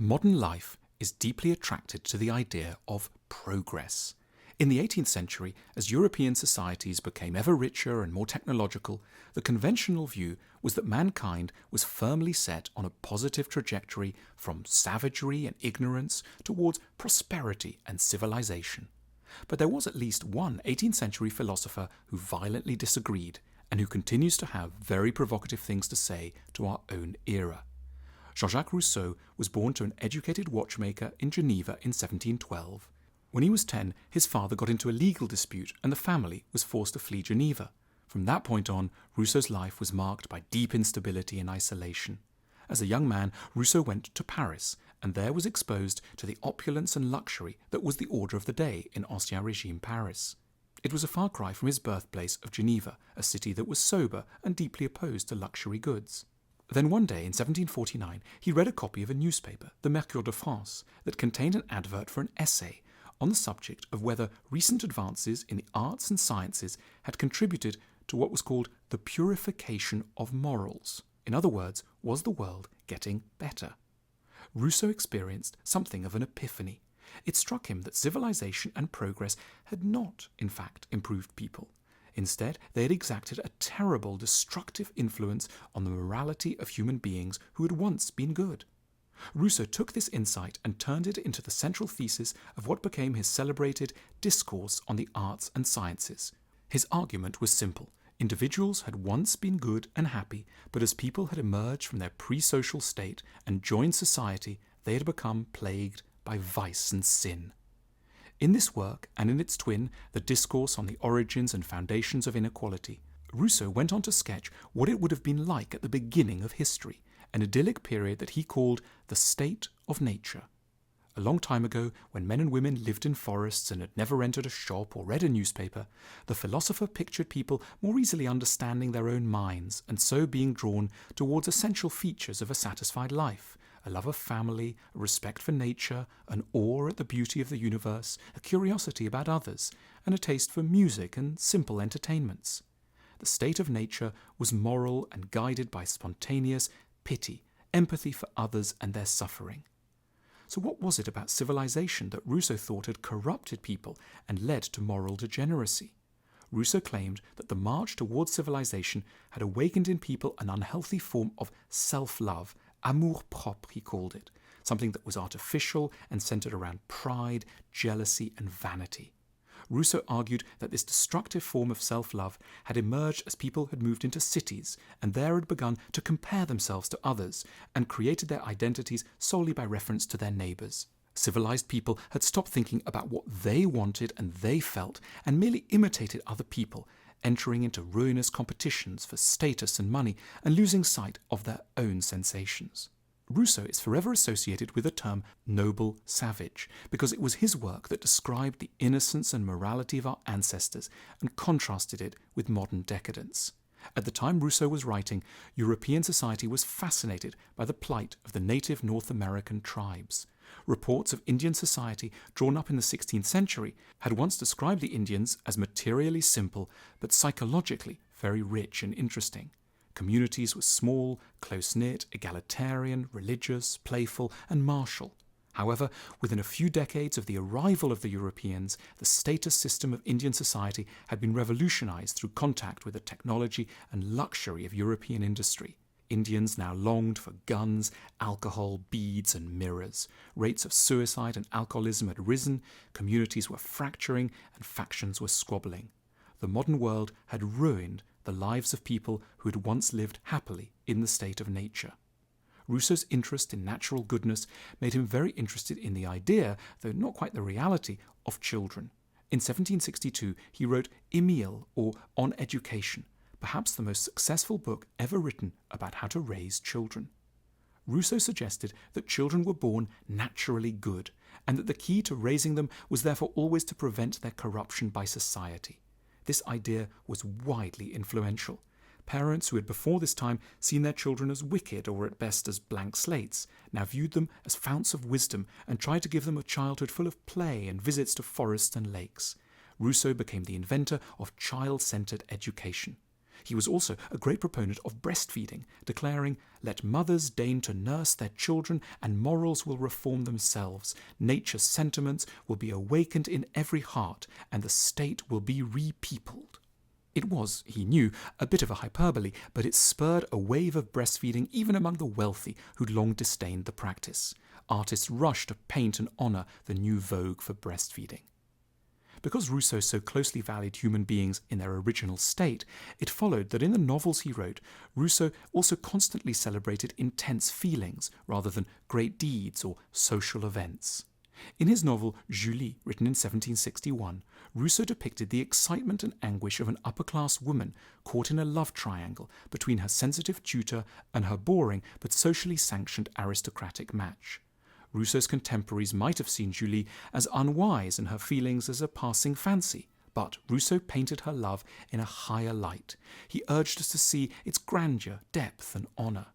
Modern life is deeply attracted to the idea of progress. In the 18th century, as European societies became ever richer and more technological, the conventional view was that mankind was firmly set on a positive trajectory from savagery and ignorance towards prosperity and civilization. But there was at least one 18th century philosopher who violently disagreed and who continues to have very provocative things to say to our own era. Jean-Jacques Rousseau was born to an educated watchmaker in Geneva in 1712. When he was 10, his father got into a legal dispute and the family was forced to flee Geneva. From that point on, Rousseau's life was marked by deep instability and isolation. As a young man, Rousseau went to Paris and there was exposed to the opulence and luxury that was the order of the day in Ancien Régime Paris. It was a far cry from his birthplace of Geneva, a city that was sober and deeply opposed to luxury goods. Then one day in 1749 he read a copy of a newspaper, the Mercure de France, that contained an advert for an essay on the subject of whether recent advances in the arts and sciences had contributed to what was called the purification of morals. In other words, was the world getting better? Rousseau experienced something of an epiphany. It struck him that civilization and progress had not, in fact, improved people. Instead, they had exacted a terrible, destructive influence on the morality of human beings who had once been good. Rousseau took this insight and turned it into the central thesis of what became his celebrated Discourse on the Arts and Sciences. His argument was simple. Individuals had once been good and happy, but as people had emerged from their pre-social state and joined society, they had become plagued by vice and sin. In this work, and in its twin, the Discourse on the Origins and Foundations of Inequality, Rousseau went on to sketch what it would have been like at the beginning of history, an idyllic period that he called the state of nature. A long time ago, when men and women lived in forests and had never entered a shop or read a newspaper, the philosopher pictured people more easily understanding their own minds and so being drawn towards essential features of a satisfied life, a love of family, a respect for nature, an awe at the beauty of the universe, a curiosity about others, and a taste for music and simple entertainments. The state of nature was moral and guided by spontaneous pity, empathy for others and their suffering. So what was it about civilization that Rousseau thought had corrupted people and led to moral degeneracy? Rousseau claimed that the march towards civilization had awakened in people an unhealthy form of self-love, amour-propre he called it, something that was artificial and centered around pride, jealousy and vanity. Rousseau argued that this destructive form of self-love had emerged as people had moved into cities and there had begun to compare themselves to others and created their identities solely by reference to their neighbours. Civilized people had stopped thinking about what they wanted and they felt and merely imitated other people, entering into ruinous competitions for status and money and losing sight of their own sensations. Rousseau is forever associated with the term noble savage because it was his work that described the innocence and morality of our ancestors and contrasted it with modern decadence. At the time Rousseau was writing, European society was fascinated by the plight of the native North American tribes. Reports of Indian society drawn up in the 16th century had once described the Indians as materially simple but psychologically very rich and interesting. Communities were small, close-knit, egalitarian, religious, playful and martial. However, within a few decades of the arrival of the Europeans, the status system of Indian society had been revolutionized through contact with the technology and luxury of European industry. Indians now longed for guns, alcohol, beads and mirrors. Rates of suicide and alcoholism had risen, communities were fracturing and factions were squabbling. The modern world had ruined the lives of people who had once lived happily in the state of nature. Rousseau's interest in natural goodness made him very interested in the idea, though not quite the reality, of children. In 1762 he wrote Émile, or On Education, perhaps the most successful book ever written about how to raise children. Rousseau suggested that children were born naturally good, and that the key to raising them was therefore always to prevent their corruption by society. This idea was widely influential. Parents who had before this time seen their children as wicked or at best as blank slates now viewed them as founts of wisdom and tried to give them a childhood full of play and visits to forests and lakes. Rousseau became the inventor of child-centered education. He was also a great proponent of breastfeeding, declaring, "Let mothers deign to nurse their children, and morals will reform themselves. Nature's sentiments will be awakened in every heart, and the state will be repeopled." It was, he knew, a bit of a hyperbole, but it spurred a wave of breastfeeding even among the wealthy who'd long disdained the practice. Artists rushed to paint and honour the new vogue for breastfeeding. Because Rousseau so closely valued human beings in their original state, it followed that in the novels he wrote, Rousseau also constantly celebrated intense feelings rather than great deeds or social events. In his novel Julie, written in 1761, Rousseau depicted the excitement and anguish of an upper-class woman caught in a love triangle between her sensitive tutor and her boring but socially sanctioned aristocratic match. Rousseau's contemporaries might have seen Julie as unwise and her feelings as a passing fancy, but Rousseau painted her love in a higher light. He urged us to see its grandeur, depth, and honour.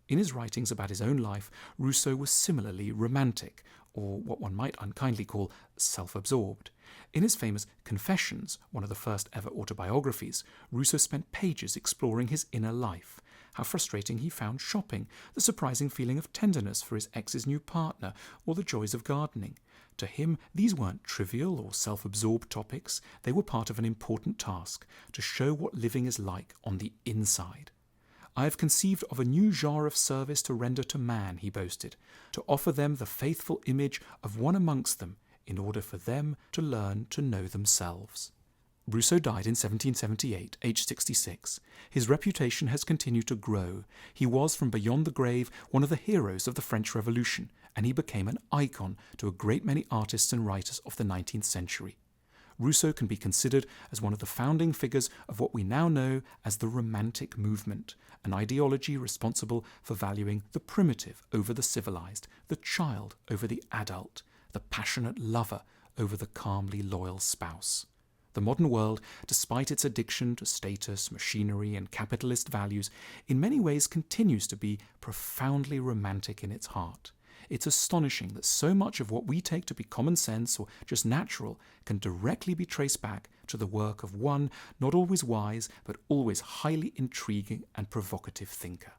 In his writings about his own life, Rousseau was similarly romantic, or what one might unkindly call self-absorbed. In his famous Confessions, one of the first ever autobiographies, Rousseau spent pages exploring his inner life, how frustrating he found shopping, the surprising feeling of tenderness for his ex's new partner, or the joys of gardening. To him, these weren't trivial or self-absorbed topics. They were part of an important task, to show what living is like on the inside. "I have conceived of a new genre of service to render to man," he boasted, "to offer them the faithful image of one amongst them, in order for them to learn to know themselves." Rousseau died in 1778, aged 66. His reputation has continued to grow. He was, from beyond the grave, one of the heroes of the French Revolution, and he became an icon to a great many artists and writers of the 19th century. Rousseau can be considered as one of the founding figures of what we now know as the Romantic movement, an ideology responsible for valuing the primitive over the civilized, the child over the adult, the passionate lover over the calmly loyal spouse. The modern world, despite its addiction to status, machinery, and capitalist values, in many ways continues to be profoundly romantic in its heart. It's astonishing that so much of what we take to be common sense or just natural can directly be traced back to the work of one not always wise, but always highly intriguing and provocative thinker.